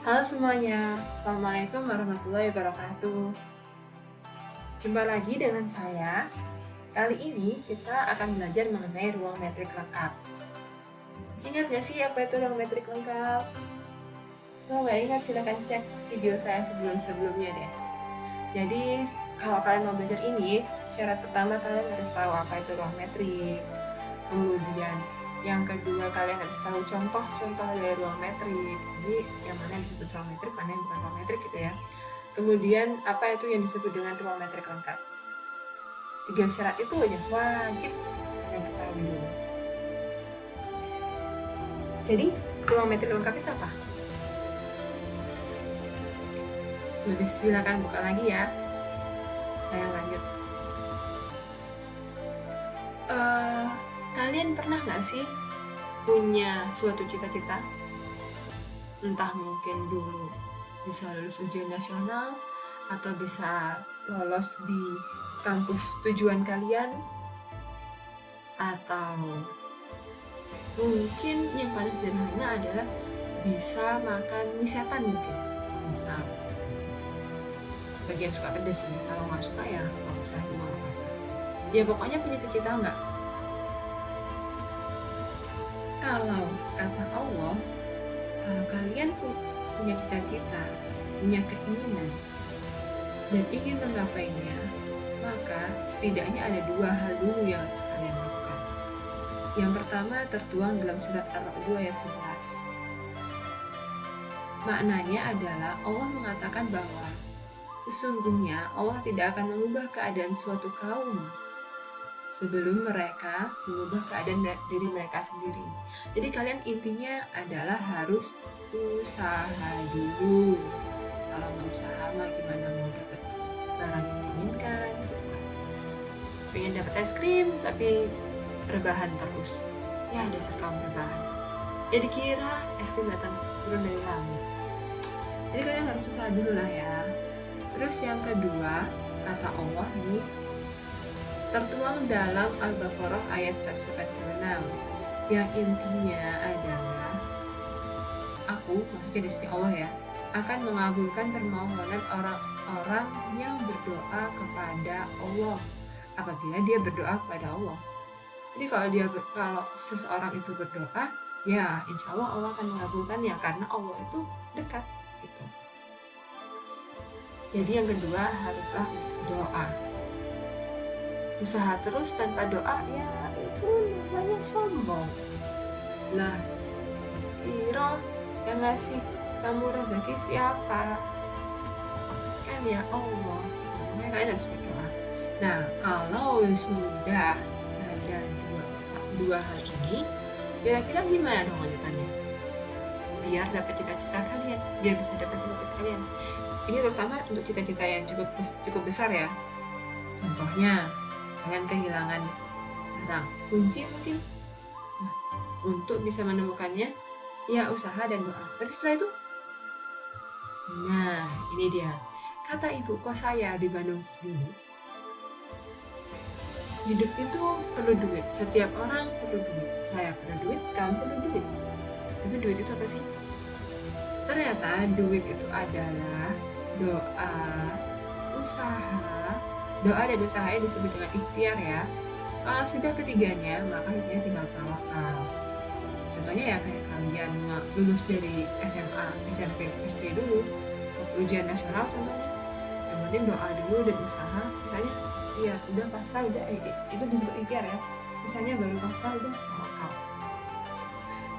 Halo semuanya, Assalamualaikum warahmatullahi wabarakatuh. Jumpa lagi dengan saya. Kali ini kita akan belajar mengenai ruang metrik lengkap. Masih ingat gak sih apa itu ruang metrik lengkap? Kalau nggak ingat silahkan cek video saya sebelum-sebelumnya deh. Jadi kalau kalian mau belajar ini, syarat pertama kalian harus tahu apa itu ruang metrik. Kemudian yang kedua, kalian harus tahu contoh-contoh dari ruang metrik. Jadi yang mana yang disebut ruang metrik, mana yang bukan ruang metrik gitu ya. Kemudian apa itu yang disebut dengan ruang metrik lengkap. 3 syarat itu aja wajib kalian ketahui dulu. Jadi ruang metrik lengkap itu apa? Tulis, silakan buka lagi ya. Saya lanjut. Kalian pernah nggak sih punya suatu cita-cita? Entah mungkin dulu bisa lulus ujian nasional, atau bisa lolos di kampus tujuan kalian, atau mungkin yang paling sederhana adalah bisa makan mie setan mungkin. Bisa. Bagi yang suka pedas sih, kalau nggak suka ya nggak usah juga apa-apa. Ya pokoknya punya cita-cita nggak? Kalau kata Allah, kalau kalian punya cita-cita, punya keinginan, dan ingin menggapainya, maka setidaknya ada 2 hal dulu yang harus kalian lakukan. Yang pertama tertuang dalam surat Ar-Ra'd ayat 11. Maknanya adalah Allah mengatakan bahwa sesungguhnya Allah tidak akan mengubah keadaan suatu kaum sebelum mereka mengubah keadaan diri mereka sendiri. Jadi kalian intinya adalah harus usaha dulu. Kalau nggak usaha mah gimana mau dapet barang yang diinginkan gitu kan. Pengen dapet es krim tapi rebahan terus. Ya dasar kaum rebahan. Ya dikira es krim datang turun dari langit. Jadi kalian harus usaha dulu lah ya. Terus yang kedua, kata Allah nih, tertuang dalam Al-Baqarah ayat 146, yang intinya adalah maksudnya di sini Allah ya, akan mengabulkan permohonan orang-orang yang berdoa kepada Allah apabila dia berdoa kepada Allah. Jadi kalau seseorang itu berdoa, ya insya Allah akan mengabulkannya karena Allah itu dekat gitu. Jadi yang kedua haruslah doa. Usaha terus tanpa doa ya itu namanya sombong. Lah, kira yang ngasih kamu rezeki siapa? Kan ya Allah. Makanya kalian harus berdoa. Nah, kalau sudah ada dua hal ini, kira-kira gimana dong lanjutannya? Biar dapat cita-cita kalian, biar bisa dapat cita-cita kalian. Ini terutama untuk cita-cita yang cukup besar ya. Contohnya, kalian kehilangan barang kunci mungkin. Nah, untuk bisa menemukannya, ya usaha dan doa. Tapi setelah itu, nah ini dia. Kata ibu kos saya di Bandung dulu, hidup itu perlu duit. Setiap orang perlu duit. Saya perlu duit, kamu perlu duit. Tapi duit itu apa sih? Ternyata duit itu adalah doa, usaha. Doa dan usahanya disebut dengan ikhtiar ya. Kalau sudah ketiganya, maka sisanya tinggal tawakal. Contohnya ya kayak kalian lulus dari SMA, SMP, SD dulu, ujian nasional contohnya. Yang penting doa dulu dan usaha, misalnya ya udah pasrah, udah itu disebut ikhtiar ya. Misalnya baru pasrah udah tawakal.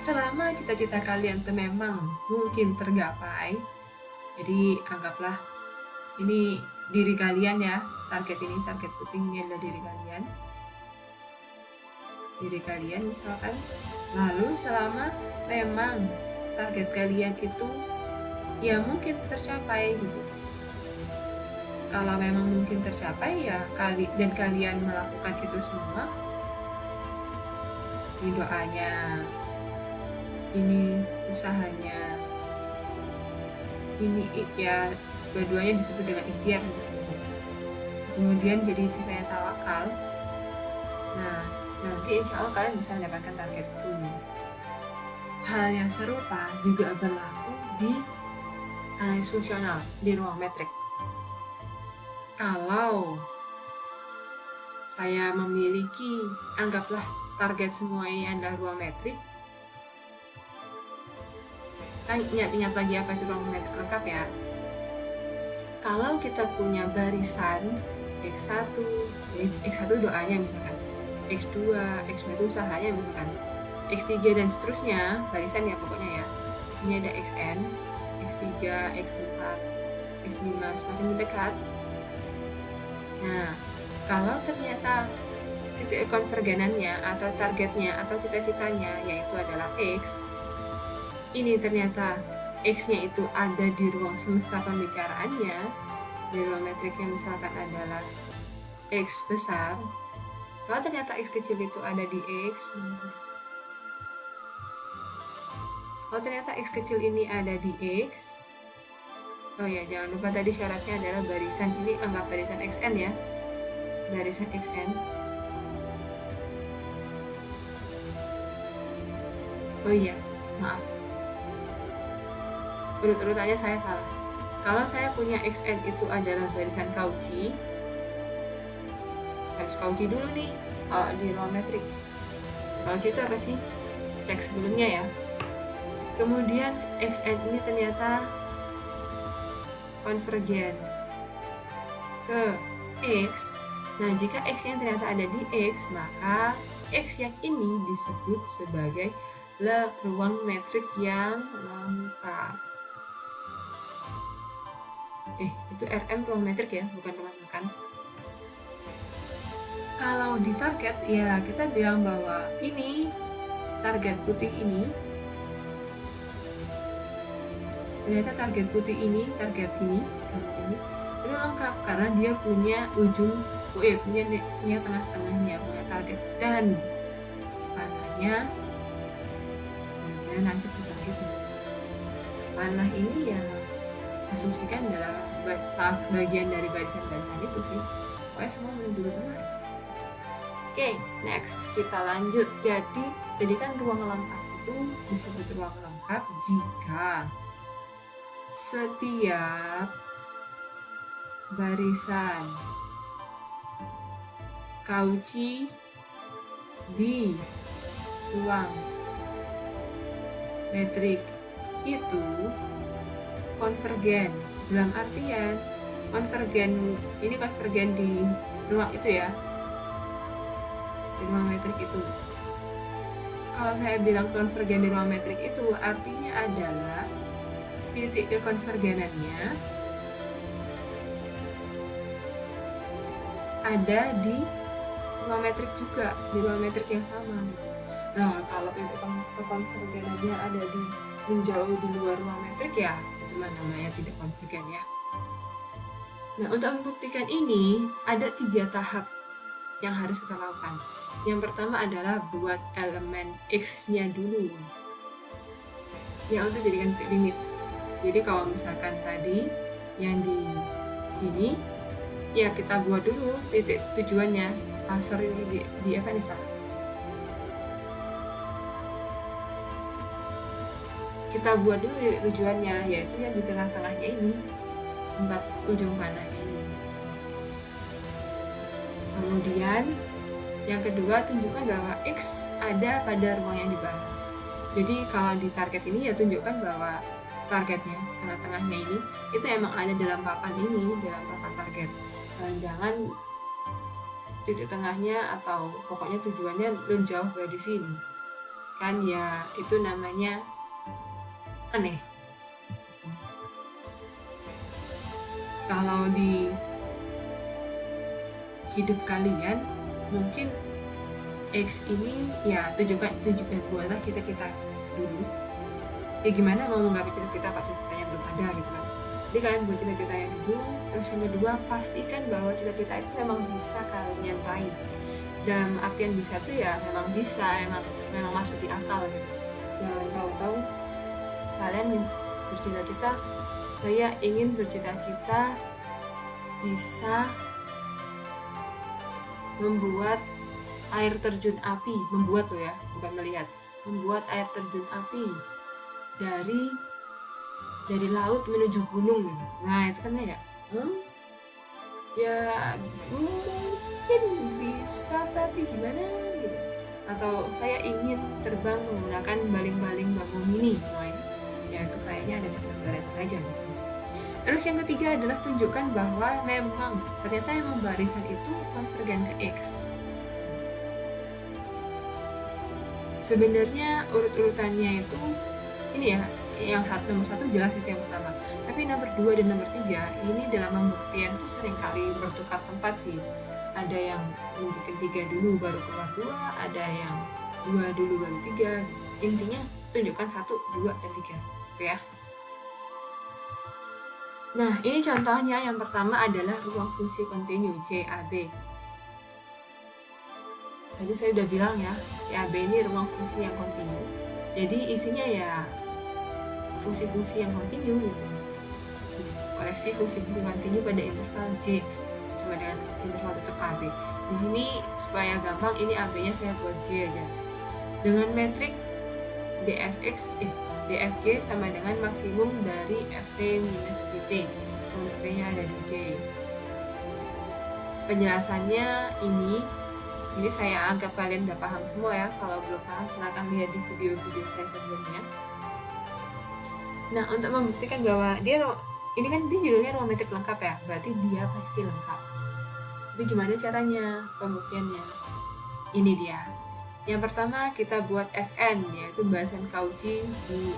Selama cita-cita kalian itu memang mungkin tergapai, jadi anggaplah ini diri kalian ya, target putih ini adalah diri kalian misalkan. Lalu selama memang target kalian itu ya mungkin tercapai gitu, kalau memang mungkin tercapai ya dan kalian melakukan itu semua, ini doanya, ini usahanya, ini ya dua-duanya disebut dengan ikhtiar misalnya. Kemudian jadi sisanya tawakal. Nah, nanti insya Allah kalian bisa mendapatkan target itu. Hal yang serupa juga berlaku di analis fungsional di ruang metrik. Kalau saya memiliki, anggaplah target semua ini adalah ruang metrik. Kita ingat lagi apa itu ruang metrik lengkap ya. Kalau kita punya barisan X1, X1 doanya misalkan, X2, X2 itu usahanya misalkan, X3 dan seterusnya, barisan ya pokoknya ya. Di sini ada Xn, X3, X4, X5, semakin mendekat. Nah, kalau ternyata titik konvergenannya atau targetnya atau cita-citanya yaitu adalah X, ini ternyata X-nya itu ada di ruang semesta pembicaraannya, di ruang metriknya misalkan adalah X besar. Kalau ternyata X kecil itu ada di X, kalau ternyata X kecil ini ada di X, oh ya jangan lupa tadi syaratnya adalah barisan, ini anggap barisan Xn ya, barisan Xn. Oh iya, maaf, urut-urutannya saya salah. Kalau saya punya Xn itu adalah barisan Cauchy, harus Cauchy dulu nih. Kalau di ruang metrik, Cauchy itu apa sih? Cek sebelumnya ya. Kemudian Xn ini ternyata konvergen ke X. Nah, jika X yang ternyata ada di X, maka X yang ini disebut sebagai ruang metrik yang lengkap. Itu RM ruang metrik ya, bukan ruang makan. Kalau di target ya kita bilang bahwa ini target putih ini, ternyata target putih ini, target ini, gambar ini itu lengkap karena dia punya ujung, punya tengah-tengahnya, punya target dan panahnya benar-benar nancep di targetnya. Panah ini ya asumsikan adalah salah bagian dari barisan-barisan itu sih, pokoknya semua menuju ke tengah. Oke, next kita lanjut. Jadi kan ruang lengkap itu disebut ruang lengkap jika setiap barisan Cauchy di ruang metrik itu konvergen. Dalam artian konvergen di ruang itu ya, di ruang metrik itu. Kalau saya bilang konvergen di ruang metrik itu artinya adalah titik kekonvergenannya ada di ruang metrik juga, di ruang metrik yang sama gitu. Nah, kalau titik kekonvergenannya ada di menjauh di luar ruang metrik ya itu namanya tidak konvergen ya. Nah, untuk membuktikan ini ada 3 tahap yang harus kita lakukan. Yang pertama adalah buat elemen X-nya dulu yang untuk jadikan titik limit. Jadi kalau misalkan tadi yang di sini ya kita buat dulu titik tujuannya, laser ini di apa nih salah, kita buat dulu titik tujuannya, yaitu yang di tengah-tengahnya ini, tempat ujung panahnya ini. Kemudian yang kedua, tunjukkan bahwa X ada pada ruang yang dibahas. Jadi kalau di target ini ya tunjukkan bahwa targetnya, tengah-tengahnya ini itu emang ada dalam papan ini, dalam papan target. Jangan titik tengahnya atau pokoknya tujuannya lebih jauh dari sini, kan ya itu namanya aneh. Kalau di hidup kalian mungkin X ini ya tunjukkan buatlah cita-cita dulu. Ya gimana mau menggapai cita-cita kalau cita-citanya belum ada gitu kan. Jadi kalian buat cita-citanya dulu. Terus yang kedua, pastikan bahwa cita-cita itu memang bisa kalian raih. Dalam artian bisa tuh ya memang bisa, memang masuk di akal gitu. Jangan tahu-tahu kalian bercita-cita, saya ingin bercita-cita bisa membuat air terjun api, membuat loh ya, bukan melihat, membuat air terjun api dari dari laut menuju gunung gitu. Nah itu kan ya ya mungkin bisa, tapi gimana gitu. Atau kayak ingin terbang menggunakan baling-baling bambu mini. Nah, ya itu kayaknya ada gambaran aja gitu. Terus yang ketiga adalah tunjukkan bahwa ternyata memang barisan itu konvergen ke X. Sebenarnya urut-urutannya itu ini ya, yang nomor satu jelas itu yang pertama. Tapi nomor 2 dan nomor 3 ini dalam pembuktian tuh seringkali bertukar tempat sih. Ada yang nunjukin 3 dulu baru keluar 2, ada yang 2 dulu baru 3 gitu. Intinya tunjukkan 1, 2, dan 3 gitu ya. Nah, ini contohnya. Yang pertama adalah ruang fungsi kontinu CAB. Tadi saya udah bilang ya, CAB ini ruang fungsi yang kontinu. Jadi isinya ya fungsi-fungsi yang kontinu gitu. Koleksi fungsi-fungsi kontinu pada interval J sama dengan interval bentuk AB. Di sini supaya gampang, ini AB-nya saya buat J aja. Dengan metrik DFG sama dengan maksimum dari FT minus QT. T-nya ada di J. Penjelasannya ini saya anggap kalian udah paham semua ya. Kalau belum paham silahkan lihat di video-video saya sebelumnya. Nah, untuk membuktikan bahwa ini kan dia judulnya ruang metrik lengkap ya, berarti dia pasti lengkap. Tapi gimana caranya pembuktiannya? Ini dia. Yang pertama kita buat Fn, yaitu barisan Cauchy di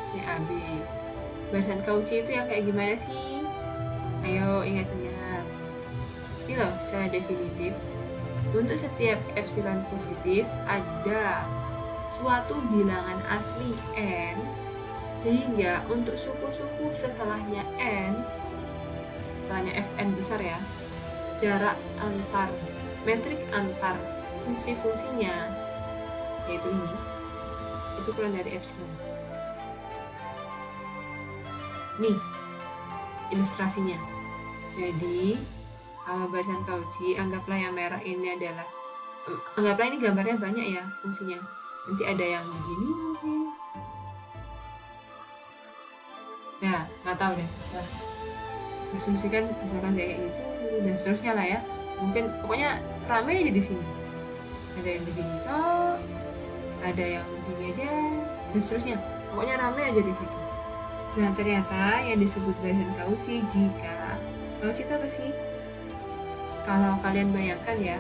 CAB. Barisan Cauchy itu yang kayak gimana sih? Ayo ingat-ingat. Ini loh secara definitif. Untuk setiap epsilon positif ada suatu bilangan asli n, sehingga untuk suku-suku setelahnya n, misalnya Fn besar ya, jarak antar metrik antar fungsi-fungsinya, yaitu ini, itu kurang dari epsilon. Nih ilustrasinya. Jadi kalau barisan Cauchy, anggaplah yang merah ini adalah, anggaplah ini gambarnya banyak ya fungsinya. Nanti ada yang begini mungkin. Ya, nggak tahu deh, terserah. Asumsikan misalkan kayak gitu dan seterusnya lah ya. Mungkin pokoknya rame aja di sini. Ada yang begini toh, ada yang begini aja, dan seterusnya. Pokoknya rame aja di situ. Nah, ternyata yang disebut barisan Cauchy, jika Cauchy itu apa sih? Kalau kalian bayangkan ya,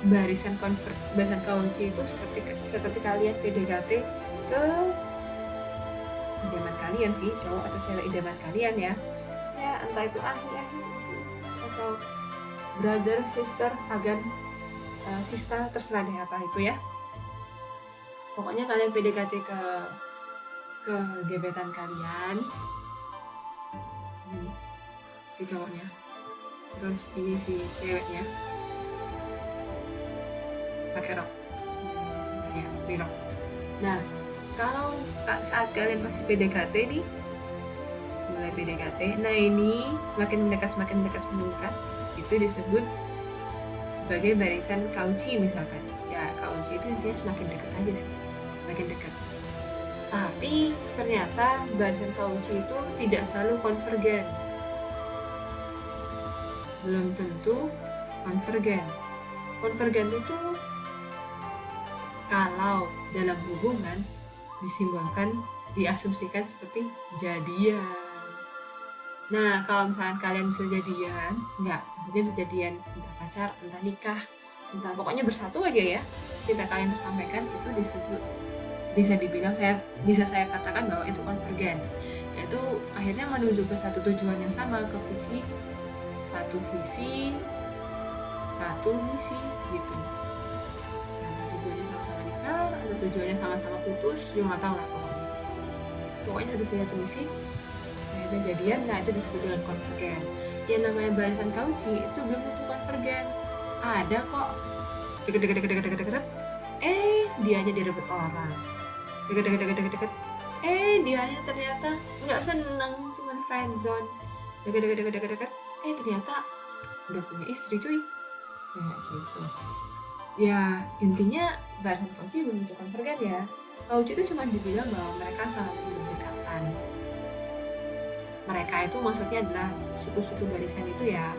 barisan Cauchy itu seperti kalian PDKT ke idaman kalian sih, cowok atau cewek idaman kalian ya. Ya, entah itu ahli atau brother, sister, agan, sista, terserah deh apa itu ya. Pokoknya kalian PDKT ke gebetan kalian. Ini si cowoknya. Terus ini si ceweknya pakai rok, ya, di rok. Nah, kalau saat kalian masih PDKT nih, mulai PDKT, nah ini semakin mendekat, itu disebut sebagai barisan Cauchy misalkan. Ya, Cauchy itu intinya semakin dekat aja sih, semakin dekat. Tapi ternyata barisan Cauchy itu tidak selalu konvergen. Belum tentu konvergen. Konvergen itu kalau dalam hubungan diasumsikan seperti jadian. Nah, kalau misalkan kalian bisa jadian, maksudnya bisa jadian entah pacar, entah nikah, entah pokoknya bersatu aja ya, cinta kalian tersampaikan, itu bisa dibilang bisa saya katakan bahwa itu konvergen, yaitu akhirnya menuju ke satu tujuan yang sama, ke satu visi, satu misi gitu. Nah, tujuannya sama-sama nikah, atau tujuannya sama-sama putus, juga nggak tahu lah pokoknya satu visi, satu misi, akhirnya jadian. Nah, itu disebut dengan konvergen. Yang namanya barisan Cauchy itu belum tentu konvergen. Ada kok deket, dianya direbut orang, deket, dianya ternyata nggak seneng, cuman friendzone, deket, ternyata udah punya istri cuy, kayak gitu. Ya intinya barisan Cauchy belum tentu konvergen ya. Cauchy itu cuma dibilang bahwa mereka saling berdekatan. mereka itu maksudnya adalah suku-suku barisan itu ya.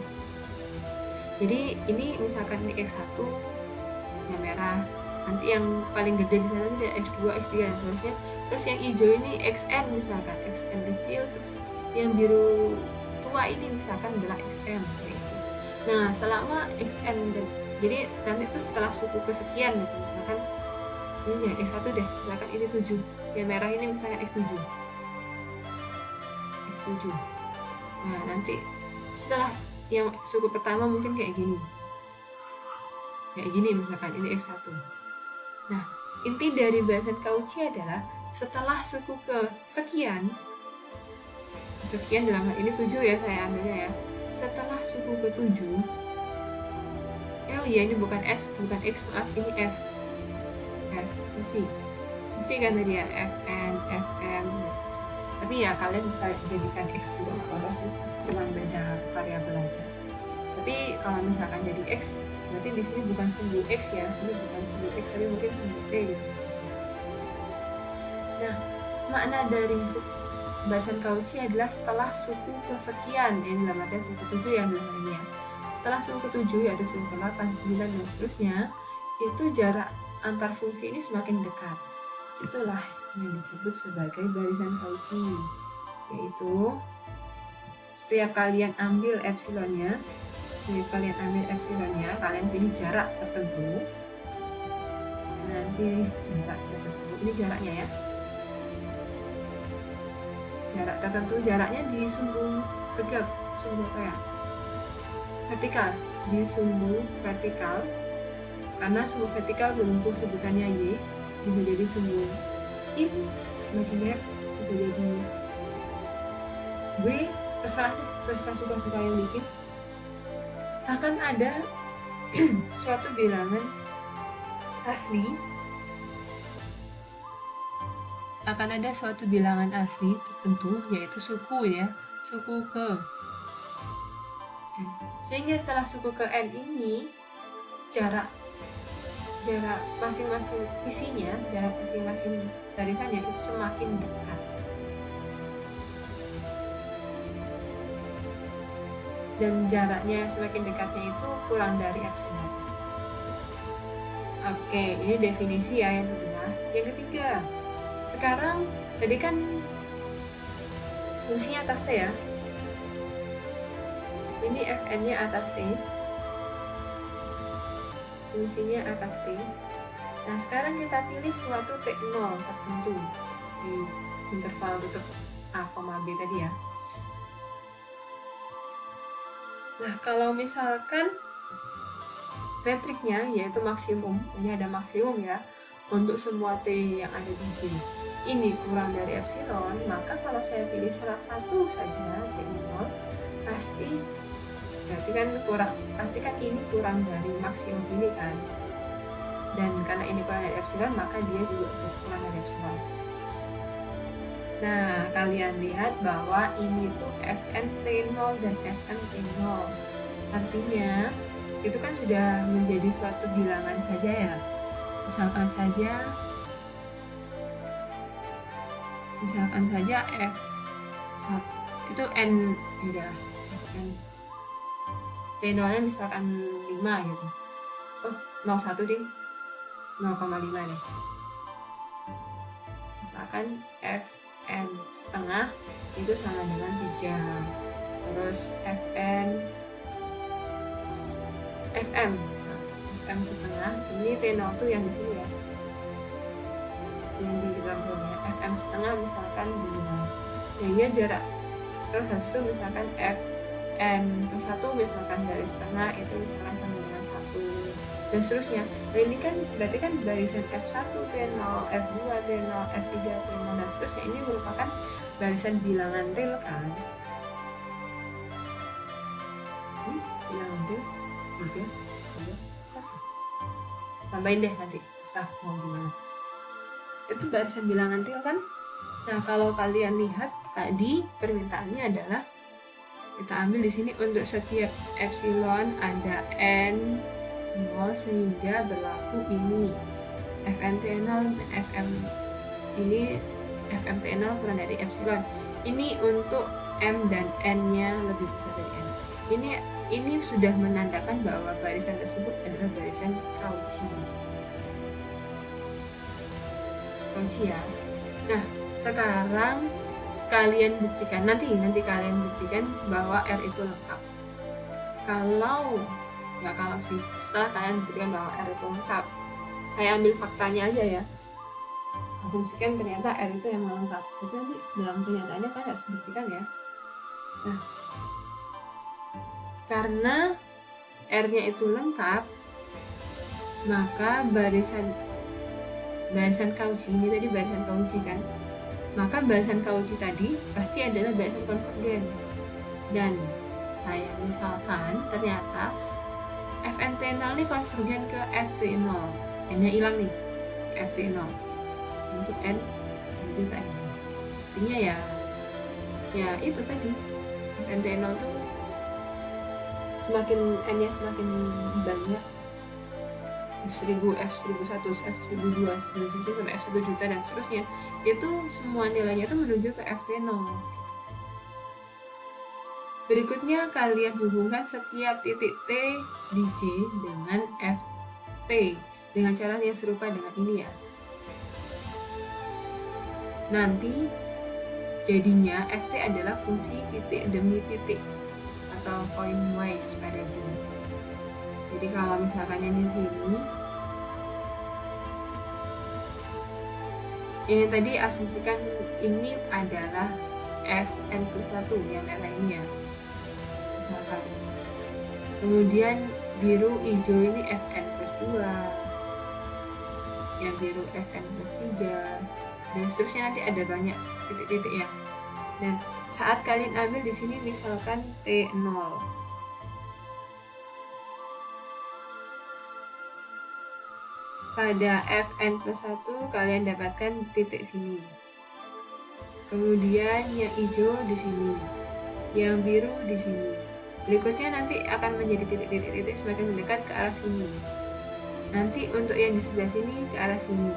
Jadi ini misalkan ini X1 yang merah, nanti yang paling gede di sana itu X2, X3 dan seterusnya. Terus yang hijau ini XN misalkan, XN kecil, terus yang biru tua ini misalkan adalah XM kayak gitu. Nah, selama XN jadi nanti itu setelah suku kesekian gitu, misalkan ini ya X1 deh, misalkan ini 7, yang merah ini misalkan X7. Nah, nanti setelah yang suku pertama mungkin kayak gini misalkan ini X1. Nah, inti dari barisan Cauchy adalah setelah suku kesekian dalam hal ini 7 ya saya ambilnya ya, setelah suku ke-7, oh iya ini bukan S, bukan X, maaf, ini F fusi kan tadi ya, FN, FM, tapi ya kalian bisa jadikan X juga apa sih, cuma beda variabel aja. Tapi kalau misalkan jadi X, berarti di sini bukan sumbu X ya, ini bukan sumbu X tapi mungkin sumbu T gitu. Nah, makna dari barisan Cauchy adalah setelah suku kesekian, yang dalam artian suku ke-7 yang dalam ini ya. Setelah suku ke-7 yaitu suku ke-8, 9 dan seterusnya, itu jarak antar fungsi ini semakin dekat. Itulah yang disebut sebagai barisan Cauchy, yaitu setiap kalian ambil epsilonnya, kalian pilih jarak tertentu, nanti jarak tertentu, ini jaraknya ya, jarak tertentu, jaraknya di sumbu tegak, sumbu apa ya, vertikal, di sumbu vertikal, karena sumbu vertikal bentuk sebutannya Y, bisa jadi sumbu imajiner, bisa jadi W, terserah suka-suka yang bikin. Akan ada suatu bilangan asli, tertentu, yaitu suku ya, suku ke N. Sehingga setelah suku ke N ini, jarak masing-masing isinya, jarak masing-masing barisannya itu semakin dekat. Dan jaraknya semakin dekatnya itu kurang dari epsilon. Oke, ini definisi ya yang kedua. Yang ketiga, sekarang tadi kan fungsinya atas T ya. Ini Fn-nya atas T. Fungsinya atas T. Nah, sekarang kita pilih suatu T0 tertentu di interval tutup A, B tadi ya. Nah, kalau misalkan metriknya yaitu maksimum, ini ada maksimum ya, untuk semua T yang ada di J ini kurang dari epsilon, maka kalau saya pilih salah satu saja T0, pasti kan ini kurang dari maksimum ini kan, dan karena ini kurang dari epsilon maka dia juga kurang dari epsilon. Nah, kalian lihat bahwa ini tuh Fn T0 dan Fm T0, artinya itu kan sudah menjadi suatu bilangan saja ya. Misalkan saja F1 itu N ya, Fn T0 nya misalkan 5 gitu. 01 ding, 0,5 deh. Misalkan Fn setengah itu sama dengan 3. Terus Fm setengah, ini T0 tuh yang di sini ya, yang di dalam bolanya, Fm setengah misalkan 5, sehingga jarak, terus habis itu misalkan Fn ke 1 misalkan dari setengah itu misalkan sama dengan 1 dan seterusnya. Nah, ini kan berarti kan barisan F1, T0, F2, T0, F3, T0 dan seterusnya ini merupakan barisan bilangan real kan. Bilangan real 3, 2, 1. Tambahin deh nanti, terserah mau gimana. Itu barisan bilangan real kan. Nah, kalau kalian lihat tadi permintaannya adalah kita ambil di sini untuk setiap epsilon ada n 0 sehingga berlaku ini Fn T0 dan Fm ini Fm T0 kurang dari epsilon. Ini untuk M dan N-nya lebih besar dari N. Ini sudah menandakan bahwa barisan tersebut adalah barisan Cauchy. Cauchy ya. Nah, sekarang kalian buktikan, nanti kalian buktikan bahwa R itu lengkap. Setelah kalian buktikan bahwa R itu lengkap, saya ambil faktanya aja ya. Asumsikan ternyata R itu yang lengkap. Tapi nanti dalam kenyataannya kan harus buktikan ya. Nah, karena R-nya itu lengkap, maka barisan Cauchy ini tadi barisan Cauchy kan, maka barisan Cauchy tadi pasti adalah barisan konvergen. Dan saya misalkan ternyata FNT0 ini konvergen ke FT0, N-nya hilang nih, FT0 untuk N menuju ke N. Artinya ya itu tadi, FNT0 tuh semakin N-nya semakin banyak, F1000, F1100, F1002, sampai F1 juta dan seterusnya, itu semua nilainya itu menuju ke FT0. Berikutnya kalian hubungkan setiap titik T di J dengan FT dengan cara yang serupa dengan ini ya. Nanti jadinya FT adalah fungsi titik demi titik atau pointwise pada J. Jadi kalau misalkan yang di sini, ini tadi asumsikan ini adalah Fn+1 yang merah ini ya. Misalkan. Kemudian biru hijau ini Fn+2, yang biru Fn+3, dan seterusnya nanti ada banyak titik-titik ya. Dan saat kalian ambil di sini misalkan T0, pada Fn+1 kalian dapatkan titik sini. Kemudian yang hijau di sini, yang biru di sini. Berikutnya nanti akan menjadi titik-titik semakin mendekat ke arah sini. Nanti untuk yang di sebelah sini ke arah sini,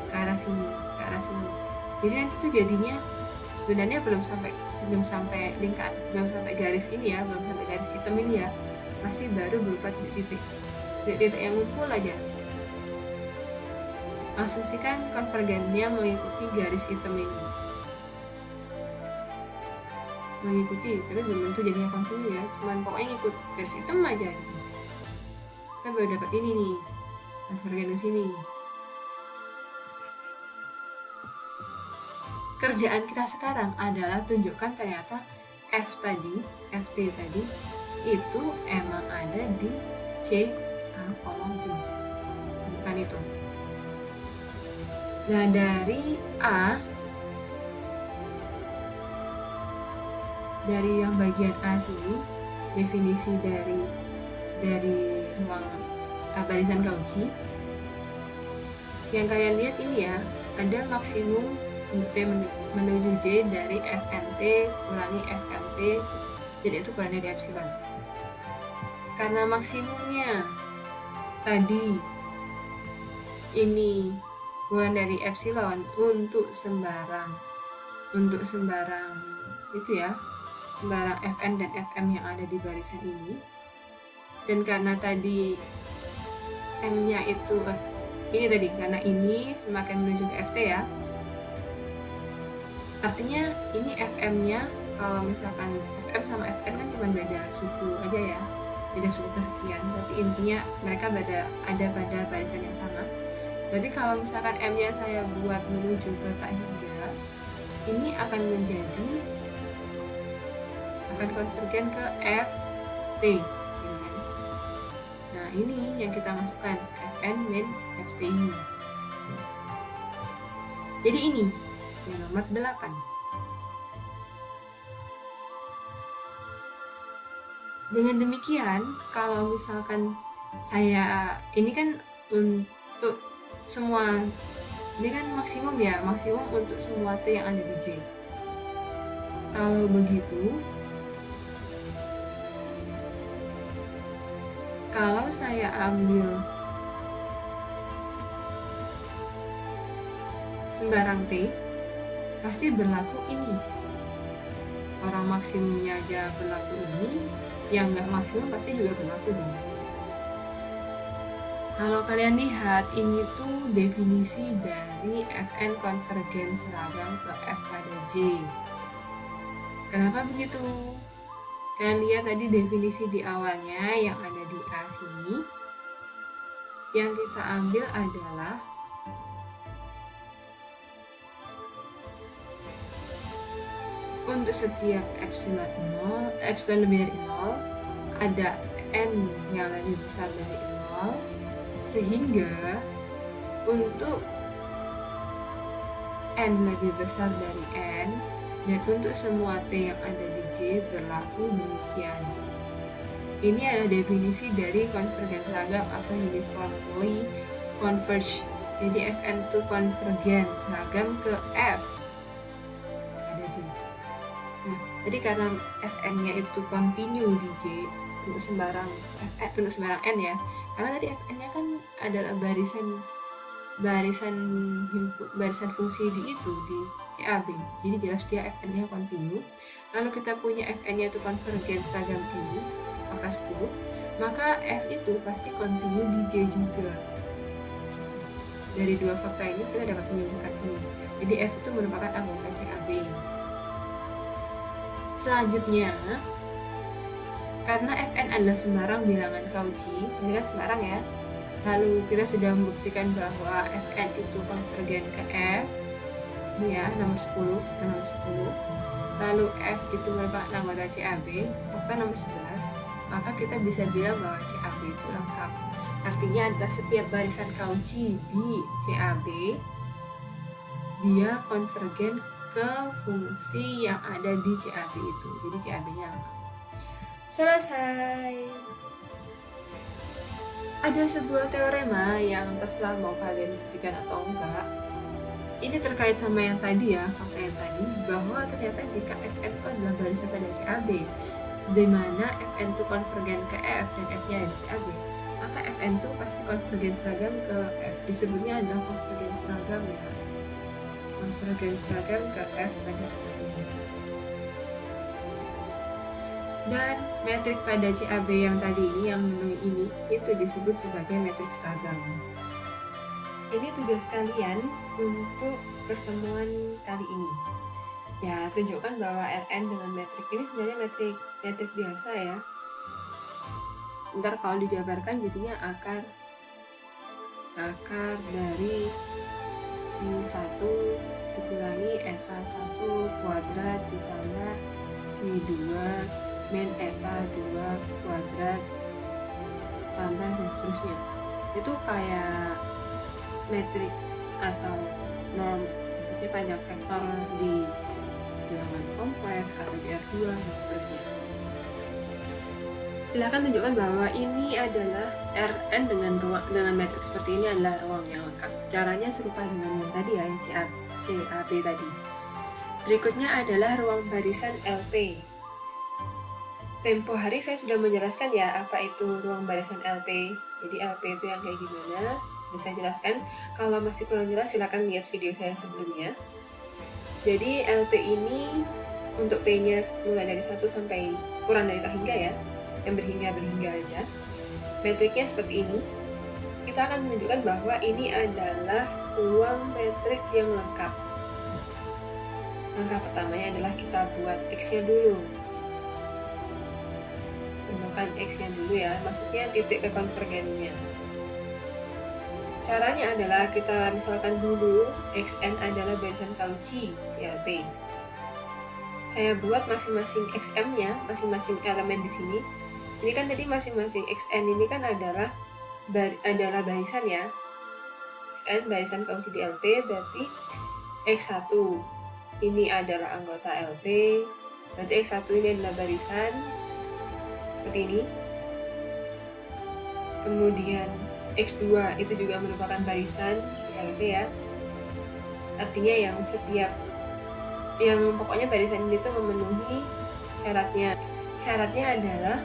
ke arah sini, ke arah sini. Jadi nanti tuh jadinya sebenarnya belum sampai garis ini ya, belum sampai garis hitam ini ya, masih baru berupa titik-titik yang ngumpul aja. Asumsikan konvergennya mengikuti garis hitam ini, tapi belum tentu jadinya kontinu ya, cuman pokoknya ngikut garis hitam aja gitu. Kita baru dapat ini nih, konvergen di sini. Kerjaan kita sekarang adalah tunjukkan ternyata FT tadi itu emang ada di C A kolom B, bukan itu. Nah, dari A, dari yang bagian A sini, definisi dari ruang barisan Cauchy, yang kalian lihat ini ya, ada maksimum T menuju J dari FNT kurangi FMT, jadi itu kurang dari epsilon. Karena maksimumnya tadi ini kurang dari epsilon untuk sembarang itu ya, sembarang Fn dan Fm yang ada di barisan ini. Dan karena tadi M-nya itu karena ini semakin menuju ke FT ya, artinya ini Fm-nya, kalau misalkan Fm sama Fn kan cuma beda suku aja ya, beda suku kesekian, tapi intinya mereka ada pada barisan yang sama. Berarti kalau misalkan M-nya saya buat menuju ke tak hingga, ini akan konvergen ke FT. Nah, ini yang kita masukkan, Fn min Ft ini. Jadi ini yang nomor 8. Dengan demikian, kalau misalkan ini kan untuk semua, ini kan maksimum untuk semua T yang ada di J. Kalau begitu, kalau saya ambil sembarang T, pasti berlaku ini. orang maksimumnya aja berlaku ini, yang nggak maksimum pasti juga berlaku dong. Kalau kalian lihat, ini tuh definisi dari Fn konvergen seragam ke F pada J. Kenapa begitu? Kalian lihat tadi definisi di awalnya yang ada di A sini. Yang kita ambil adalah untuk setiap epsilon lebih dari 0, ada n yang lebih besar dari 0, sehingga untuk n lebih besar dari n, dan untuk semua t yang ada di J berlaku demikian. Ini adalah definisi dari konvergen seragam atau uniformly converge. Jadi Fn itu konvergen seragam ke F pada J. Nah, jadi karena Fn-nya itu continue di J untuk sembarang n ya. Karena tadi Fn-nya kan adalah barisan fungsi di CAB. Jadi jelas dia Fn-nya continue. Lalu kita punya Fn-nya itu konvergen seragam ini, fakta 10, maka F itu pasti continue di J juga. Dari dua fakta ini kita dapat menyimpulkan ini. Jadi F itu merupakan anggota CAB. Selanjutnya, karena Fn adalah sembarang bilangan Cauchy, ini kan sembarang ya. Lalu kita sudah membuktikan bahwa Fn itu konvergen ke F, ini ya, nomor 10, nomor 10. Lalu F itu merupakan anggota CAB, fakta nomor 11, maka kita bisa bilang bahwa CAB itu lengkap. Artinya adalah setiap barisan Cauchy di CAB, dia konvergen ke fungsi yang ada di CAB itu. Jadi CAB-nya lengkap. Selesai. Ada sebuah teorema yang terserah mau kalian buktikan atau enggak. Ini terkait sama yang tadi ya, fakta yang tadi, bahwa ternyata jika Fn itu adalah barisan pada CAB, di mana Fn itu konvergen ke F dan F-nya ada di CAB, maka Fn itu pasti konvergen seragam ke F. Disebutnya adalah konvergen seragam ya. Konvergen seragam ke F pada F. Dan metrik pada CAB yang tadi ini, yang memenuhi ini, itu disebut sebagai metrik seragam. Ini tugas kalian untuk pertemuan kali ini. Ya, tunjukkan bahwa Rn dengan metrik ini sebenarnya metrik biasa ya. Ntar kalau dijabarkan jadinya akar dari si 1 dikurangi eta 1 kuadrat ditambah si 2 min eta 2 kuadrat tambah dan seterusnya. Itu kayak metrik atau norm, maksudnya panjang vektor di bilangan kompleks atau di R2 dan seterusnya. Silakan tunjukkan bahwa ini adalah Rn dengan metrik seperti ini adalah ruang yang lengkap. Caranya serupa dengan yang tadi ya, yang CAB tadi. Berikutnya adalah ruang barisan LP. Tempo hari saya sudah menjelaskan ya apa itu ruang barisan LP. Jadi LP itu yang kayak gimana? Bisa jelaskan. Kalau masih kurang jelas silakan lihat video saya sebelumnya. Jadi LP ini untuk P-nya mulai dari 1 sampai kurang dari terhingga ya, yang berhingga aja. Metriknya seperti ini. Kita akan menunjukkan bahwa ini adalah ruang metrik yang lengkap. Langkah pertamanya adalah kita buat X-nya dulu. Temukan X-nya dulu ya, maksudnya titik kekonvergennya. Caranya adalah kita misalkan dulu Xn adalah barisan Cauchy di LP. Saya buat masing-masing Xm-nya, masing-masing elemen di sini. Ini kan tadi masing-masing Xn ini kan adalah barisan ya. Xn barisan Cauchy di LP, berarti X1 ini adalah anggota LP. Berarti X1 ini adalah barisan seperti ini. Kemudian X2 itu juga merupakan barisan LP ya. Artinya yang pokoknya barisan ini tuh memenuhi syaratnya. Syaratnya adalah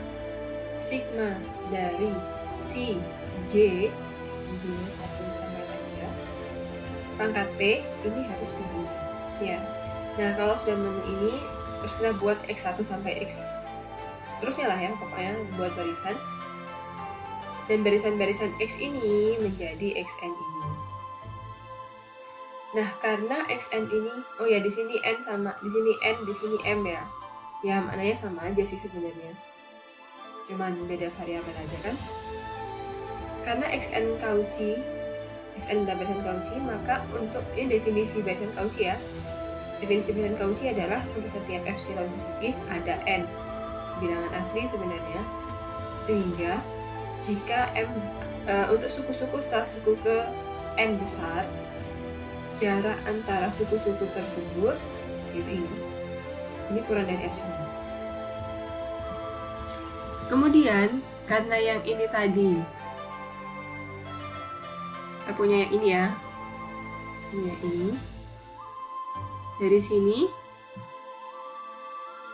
sigma dari si J 1 sampai 3 pangkat P ini harus begini ya. Nah, kalau sudah memenuhi ini, terus kita buat X1 sampai X seterusnya lah ya, pokoknya buat barisan, dan barisan-barisan X ini menjadi XN ini. Nah, karena XN ini, oh ya, di sini N sama, di sini N, di sini M ya. Ya, maknanya sama aja sih sebenarnya. Cuman beda variabel aja kan. Karena XN Cauchy, XN adalah barisan Cauchy, maka untuk ini definisi barisan Cauchy ya. Definisi barisan Cauchy adalah untuk setiap epsilon positif ada N bilangan asli sebenarnya. Sehingga jika M untuk suku-suku setelah suku ke N besar, jarak antara suku-suku tersebut itu ini kurang dari epsilon. Kemudian karena yang ini tadi kita punya yang ini ya, ini dari sini,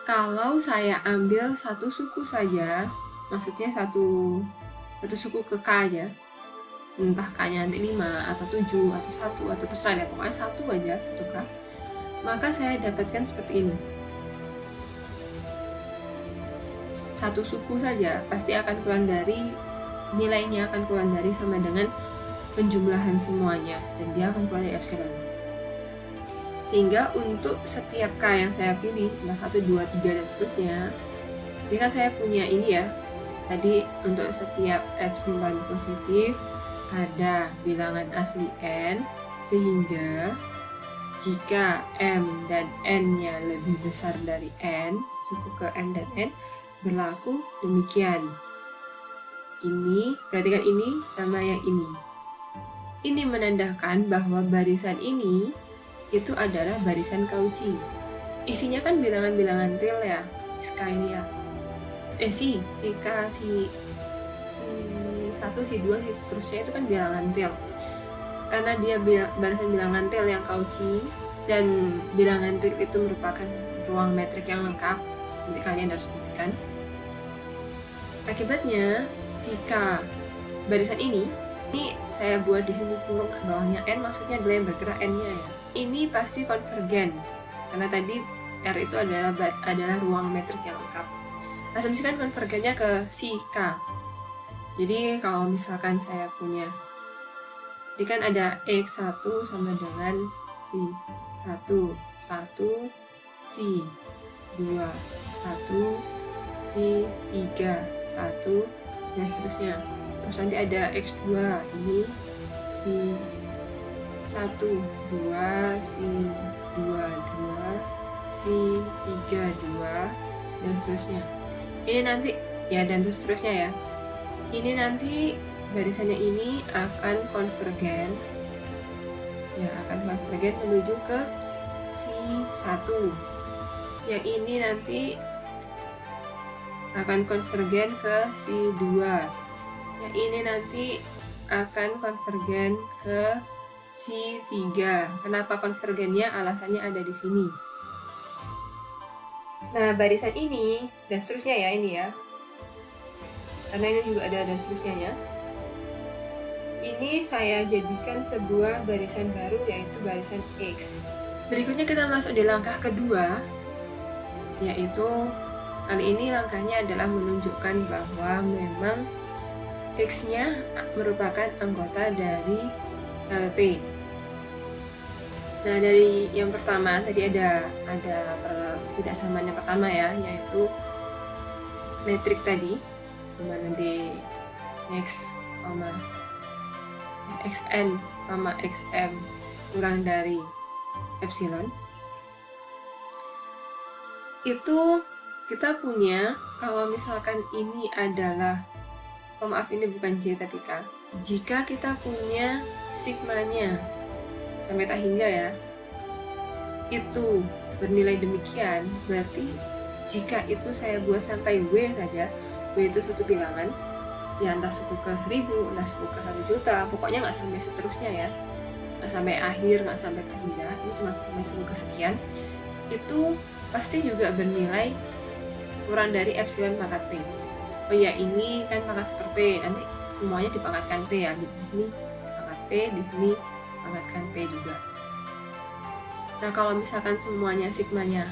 kalau saya ambil satu suku saja, maksudnya satu suku ke K aja, entah K-nya nanti 5 atau 7 atau 1 atau terserah ya, pokoknya satu aja, 1K, maka saya dapatkan seperti ini. Satu suku saja pasti akan kurang dari, nilainya akan kurang dari sama dengan penjumlahan semuanya, dan dia akan kurang dari epsilon. Sehingga untuk setiap K yang saya pilih, 1, 2, 3 dan seterusnya, ini kan saya punya ini ya, tadi untuk setiap epsilon positif ada bilangan asli N, sehingga jika M dan N-nya lebih besar dari N, suku ke M dan N, berlaku demikian. Ini, perhatikan ini sama yang ini. Ini menandakan bahwa barisan ini itu adalah barisan Cauchy. Isinya kan bilangan-bilangan real ya, SK ini ya. Si K, si 1, si 2, si seterusnya itu kan bilangan real. Karena dia barisan bilangan real yang Cauchy, dan bilangan real itu merupakan ruang metrik yang lengkap, nanti kalian harus buktikan. Akibatnya si K barisan ini saya buat di sini kurung bawahnya N, maksudnya adalah yang bergerak N-nya ya. Ini pasti konvergen karena tadi R itu adalah ruang metrik yang lengkap. Asumsikan konvergennya ke si K. Jadi kalau misalkan saya punya, jadi kan ada X1 sama dengan si 1, 1, si 2, 1, si 3, 1, dan seterusnya. Terus nanti ada X2, ini si 1, 2, si 2, 2, si 3, 2, dan seterusnya. Ini nanti, ya, dan seterusnya ya. Ini nanti barisannya ini akan konvergen, ya, akan konvergen menuju ke si 1. Yang ini nanti akan konvergen ke si 2. Yang ini nanti akan konvergen ke si 3. Kenapa konvergennya? Alasannya ada di sini. Nah, barisan ini dan seterusnya ya, ini ya. Karena ini juga ada dan seterusnya. Ini saya jadikan sebuah barisan baru, yaitu barisan X. Berikutnya kita masuk di langkah kedua, yaitu kali ini langkahnya adalah menunjukkan bahwa memang X-nya merupakan anggota dari LP. Nah, dari yang pertama tadi ada tidak samaan yang pertama ya, yaitu metrik tadi, dimana di X, XN, XM kurang dari epsilon. Itu kita punya, kalau misalkan ini adalah, maaf ini bukan J tapi K, jika kita punya sigmanya sampai tak hingga ya, itu bernilai demikian, berarti jika itu saya buat sampai W saja, W itu suatu bilangan, ya entah suku ke 1000, entah suku ke 1 juta, pokoknya nggak sampai seterusnya ya, nggak sampai akhir, nggak sampai tak hingga, ini cuma sampai suku kesekian, itu pasti juga bernilai kurang dari epsilon pangkat P. Oh ya, ini kan pangkat seper P, nanti semuanya dipangkatkan P ya, jadi di sini pangkat P, di sini pangkatkan P juga. Nah, kalau misalkan semuanya sigmanya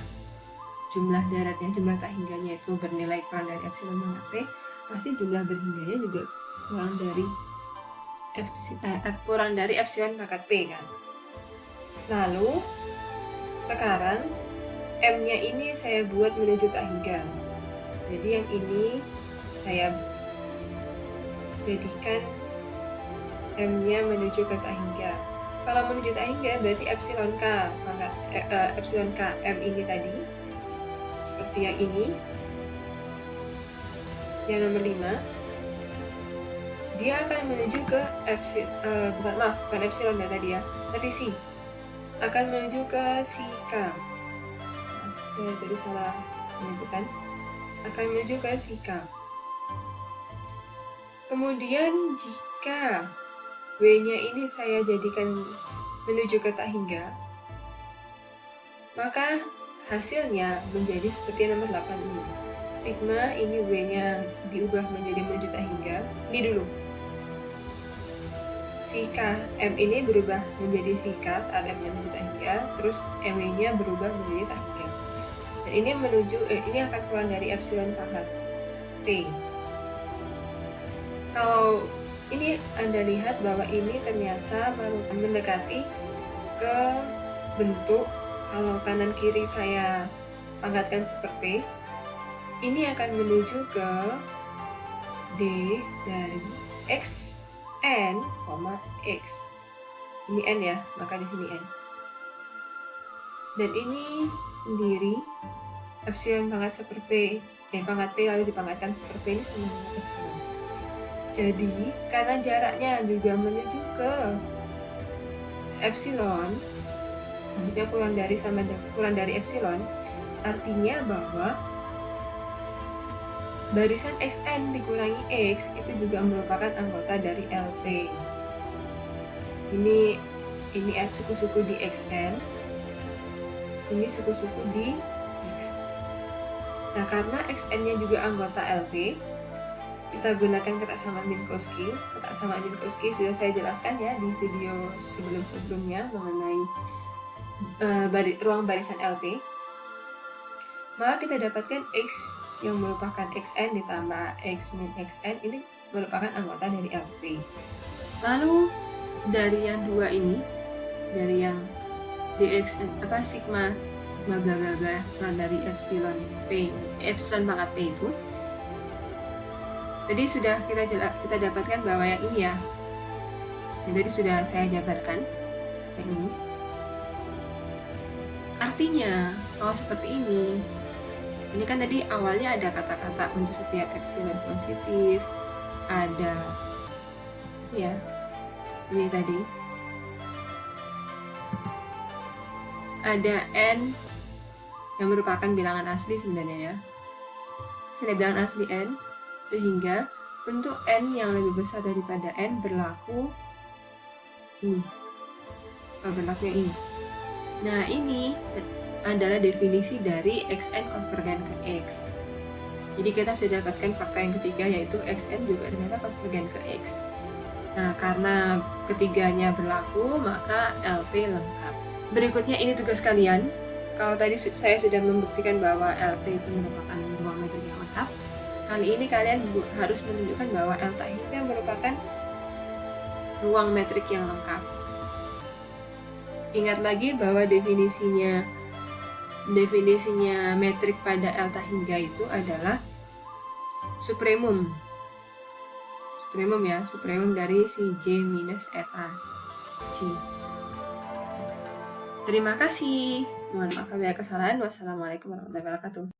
jumlah daratnya, jumlah tak hingganya itu bernilai kurang dari epsilon pangkat P, pasti jumlah berhingganya juga kurang dari epsilon pangkat P kan. Lalu sekarang M-nya ini saya buat menuju tak hingga. Jadi yang ini saya jadikan M-nya menuju ke tak hingga. Kalau menuju tak hingga berarti epsilon K M ini tadi seperti yang ini, yang nomor 5, dia akan menuju ke bukan epsilon ya tadi ya, tapi C akan menuju ke si K. Saya tadi salah menyebutkan, akan menuju ke si K. Kemudian jika W-nya ini saya jadikan menuju ke tak hingga, maka hasilnya menjadi seperti nomor 8 ini. Sigma ini W-nya diubah menjadi menuju tak hingga. Ini dulu. Si K M ini berubah menjadi si K saat M-nya menuju tak hingga, terus W-nya berubah menjadi tak hingga. Dan ini ini akan keluar dari epsilon pangkat T. Kalau ini Anda lihat bahwa ini ternyata mendekati ke bentuk, kalau kanan kiri saya pangkatkan seperti P, ini akan menuju ke D dari X N, X. Ini N ya, maka di sini N. Dan ini sendiri epsilon pangkat pangkat P lalu dipangkatkan seperti P, ini sama dengan epsilon. Jadi karena jaraknya juga menuju ke epsilon, maksudnya kurang dari epsilon, artinya bahwa barisan Xn dikurangi X itu juga merupakan anggota dari LP. Ini suku-suku di Xn, ini suku-suku di X. Nah, karena Xn-nya juga anggota LP, kita gunakan ketaksamaan Minkowski. Ketaksamaan Minkowski sudah saya jelaskan ya di video sebelum-sebelumnya mengenai ruang barisan LP. Maka kita dapatkan X yang merupakan Xn ditambah X min Xn ini merupakan anggota dari LP. Lalu dari yang dua ini, dari yang dxn sigma bla bla bla kurang dari epsilon pangkat P itu, tadi sudah kita dapatkan bahwa yang ini ya, yang tadi sudah saya jabarkan, yang ini. Artinya kalau seperti ini kan tadi awalnya ada kata-kata untuk setiap epsilon positif, ada ya ini tadi ada N yang merupakan bilangan asli sebenarnya ya, ada bilangan asli N, sehingga untuk N yang lebih besar daripada N berlaku ini, berlakunya ini. Nah, ini adalah definisi dari Xn konvergen ke X. Jadi kita sudah dapatkan fakta yang ketiga, yaitu Xn juga ternyata konvergen ke X. Nah, karena ketiganya berlaku, maka LP lengkap. Berikutnya ini tugas kalian. Kalau tadi saya sudah membuktikan bahwa LP itu merupakan ruang metrik yang lengkap, kali ini kalian harus menunjukkan bahwa L tak hingga merupakan ruang metrik yang lengkap. Ingat lagi bahwa definisinya metrik pada L tak hingga itu adalah supremum dari si J minus eta J. Terima kasih. Mohon maaf apabila kesalahan. Wassalamualaikum warahmatullahi wabarakatuh.